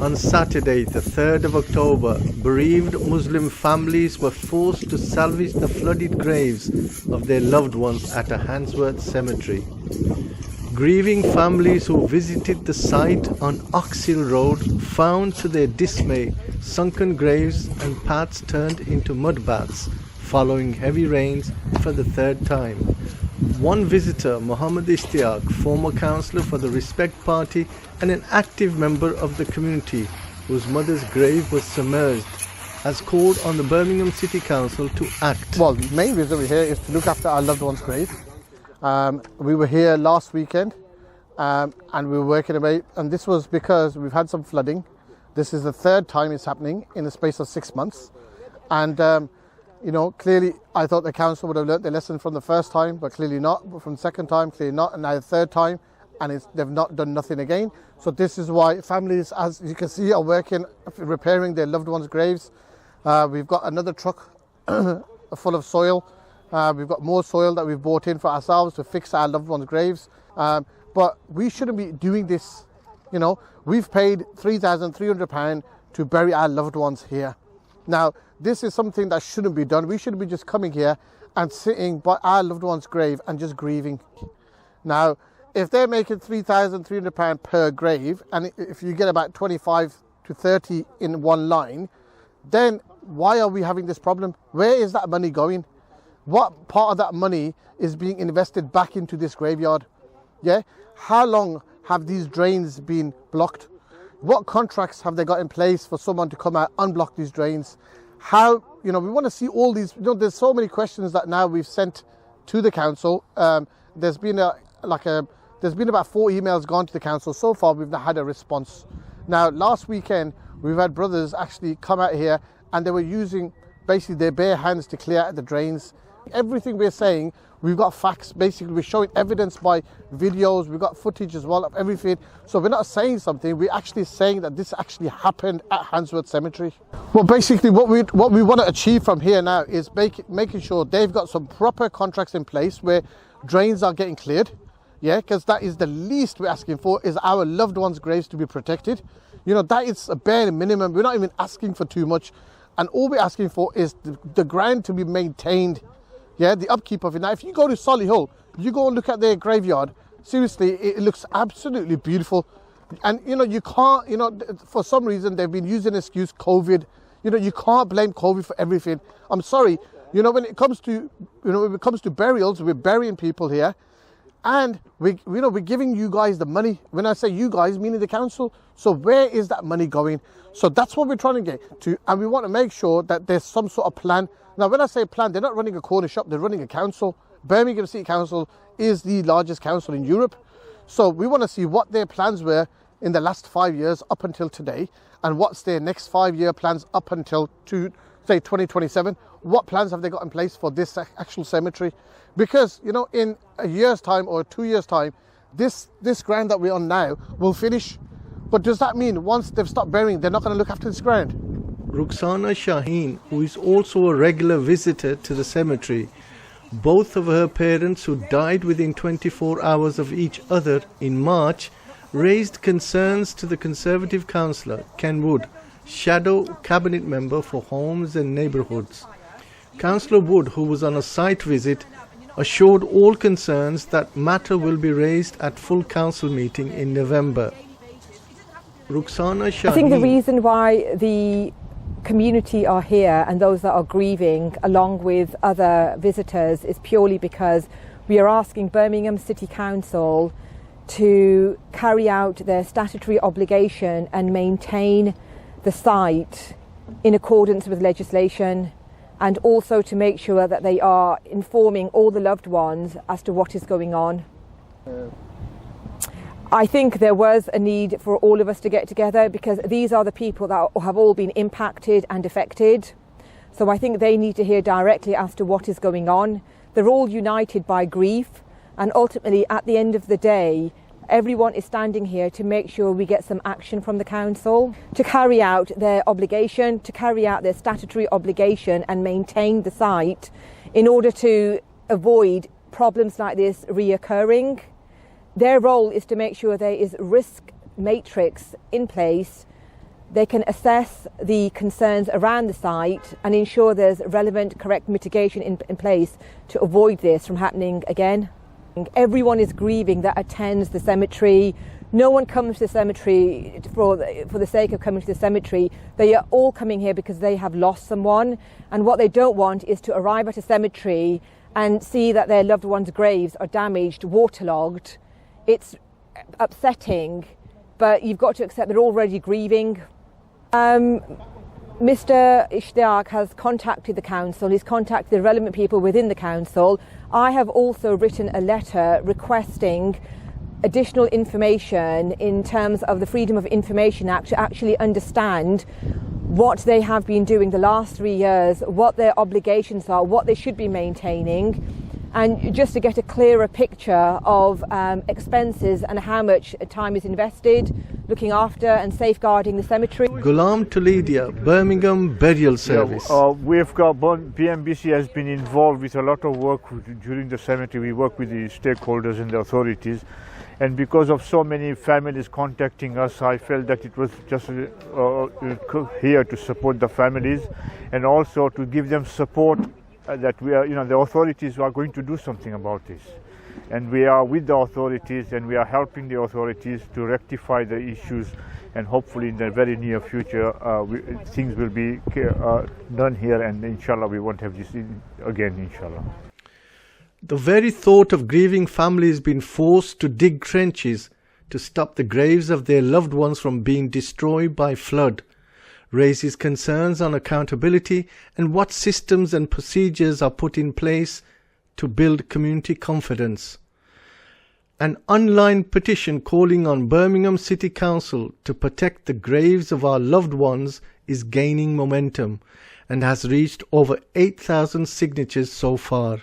On Saturday, the 3rd of October, bereaved Muslim families were forced to salvage the flooded graves of their loved ones at a Handsworth Cemetery. Grieving families who visited the site on Oxhill Road found to their dismay sunken graves and paths turned into mud baths following heavy rains for the third time. One visitor, Mohammed Ishtiaq, former councillor for the Respect Party and an active member of the community whose mother's grave was submerged, has called on the Birmingham City Council to act. Well, the main reason we're here is to look after our loved one's grave. We were here last weekend and we were working away, and this was because we've had some flooding. This is the third time it's happening in the space of 6 months. And you know, clearly I thought the council would have learnt their lesson from the first time, but clearly not. But from the second time, clearly not. And now the third time, and they've not done nothing again. So this is why families, as you can see, are working, repairing their loved ones' graves. We've got another truck full of soil. We've got more soil that we've bought in for ourselves to fix our loved ones' graves. But we shouldn't be doing this. You know, we've paid £3,300 to bury our loved ones here. Now, this is something that shouldn't be done. We shouldn't be just coming here and sitting by our loved one's grave and just grieving. Now, if they're making £3,300 per grave, and if you get about 25 to 30 in one line, then why are we having this problem? Where is that money going? What part of that money is being invested back into this graveyard? Yeah? How long have these drains been blocked? What contracts have they got in place for someone to come out, unblock these drains? How, you know, we want to see all these, you know, there's so many questions that now we've sent to the council. There's been about 4 emails gone to the council. So far, we've not had a response. Now, last weekend, we've had brothers actually come out here and they were using basically their bare hands to clear out the drains. Everything we're saying, we've got facts. Basically, we're showing evidence by videos. We've got footage as well of everything. So we're not saying something. We're actually saying that this actually happened at Handsworth Cemetery. Well, basically, what we want to achieve from here now is making sure they've got some proper contracts in place where drains are getting cleared. Yeah, because that is the least we're asking for, is our loved ones' graves to be protected. You know, that is a bare minimum. We're not even asking for too much. And all we're asking for is the ground to be maintained. Yeah, the upkeep of it. Now, if you go to Solihull, you go and look at their graveyard, seriously, it looks absolutely beautiful. And, you know, you can't, you know, for some reason, they've been using the excuse COVID. You know, you can't blame COVID for everything. I'm sorry. You know, when it comes to burials, we're burying people here. And we're giving you guys the money. When I say you guys, meaning the council. So where is that money going? So that's what we're trying to get to. And we want to make sure that there's some sort of plan. Now, when I say plan, they're not running a corner shop, they're running a council. Birmingham City Council is the largest council in Europe. So we want to see what their plans were in the last 5 years up until today, and what's their next 5-year plans up until say 2027. What plans have they got in place for this actual cemetery? Because, you know, in a year's time or 2 years' time, this ground that we're on now will finish. But does that mean once they've stopped burying, they're not going to look after this ground? Rukshana, Shaheen, who is also a regular visitor to the cemetery, both of her parents who died within 24 hours of each other in March, raised concerns to the Conservative councillor, Cllr Wood, shadow cabinet member for Homes and Neighbourhoods. Councillor Wood, who was on a site visit, assured all concerns that matter will be raised at full council meeting in November. Rukshana, Shaheen. I think the reason why the community are here and those that are grieving along with other visitors is purely because we are asking Birmingham City Council to carry out their statutory obligation and maintain the site in accordance with legislation, and also to make sure that they are informing all the loved ones as to what is going on. I think there was a need for all of us to get together because these are the people that have all been impacted and affected. So I think they need to hear directly as to what is going on. They're all united by grief, and ultimately at the end of the day, everyone is standing here to make sure we get some action from the council to carry out their obligation, to carry out their statutory obligation and maintain the site in order to avoid problems like this reoccurring. Their role is to make sure there is risk matrix in place They can assess the concerns around the site and ensure there's relevant, correct mitigation in place to avoid this from happening again. Everyone is grieving that attends the cemetery. No one comes to the cemetery for the sake of coming to the cemetery. They are all coming here because they have lost someone, and what they don't want is to arrive at a cemetery and see that their loved ones' graves are damaged, waterlogged. It's upsetting, but you've got to accept they're already grieving. Mr. Ishtiaq has contacted the council, he's contacted the relevant people within the council. I have also written a letter requesting additional information in terms of the Freedom of Information Act to actually understand what they have been doing the last 3 years, what their obligations are, what they should be maintaining, and just to get a clearer picture of expenses and how much time is invested looking after and safeguarding the cemetery. Ghulam Tulidia, Birmingham Burial Service. We've got BMBC has been involved with a lot of work during the cemetery. We work with the stakeholders and the authorities, and because of so many families contacting us, I felt that it was just here to support the families and also to give them support that we are, the authorities are going to do something about this, and we are with the authorities and we are helping the authorities to rectify the issues, and hopefully in the very near future things will be done here, and inshallah we won't have this again, inshallah. The very thought of grieving families being forced to dig trenches to stop the graves of their loved ones from being destroyed by flood raises concerns on accountability and what systems and procedures are put in place to build community confidence. An online petition calling on Birmingham City Council to protect the graves of our loved ones is gaining momentum and has reached over 8,000 signatures so far.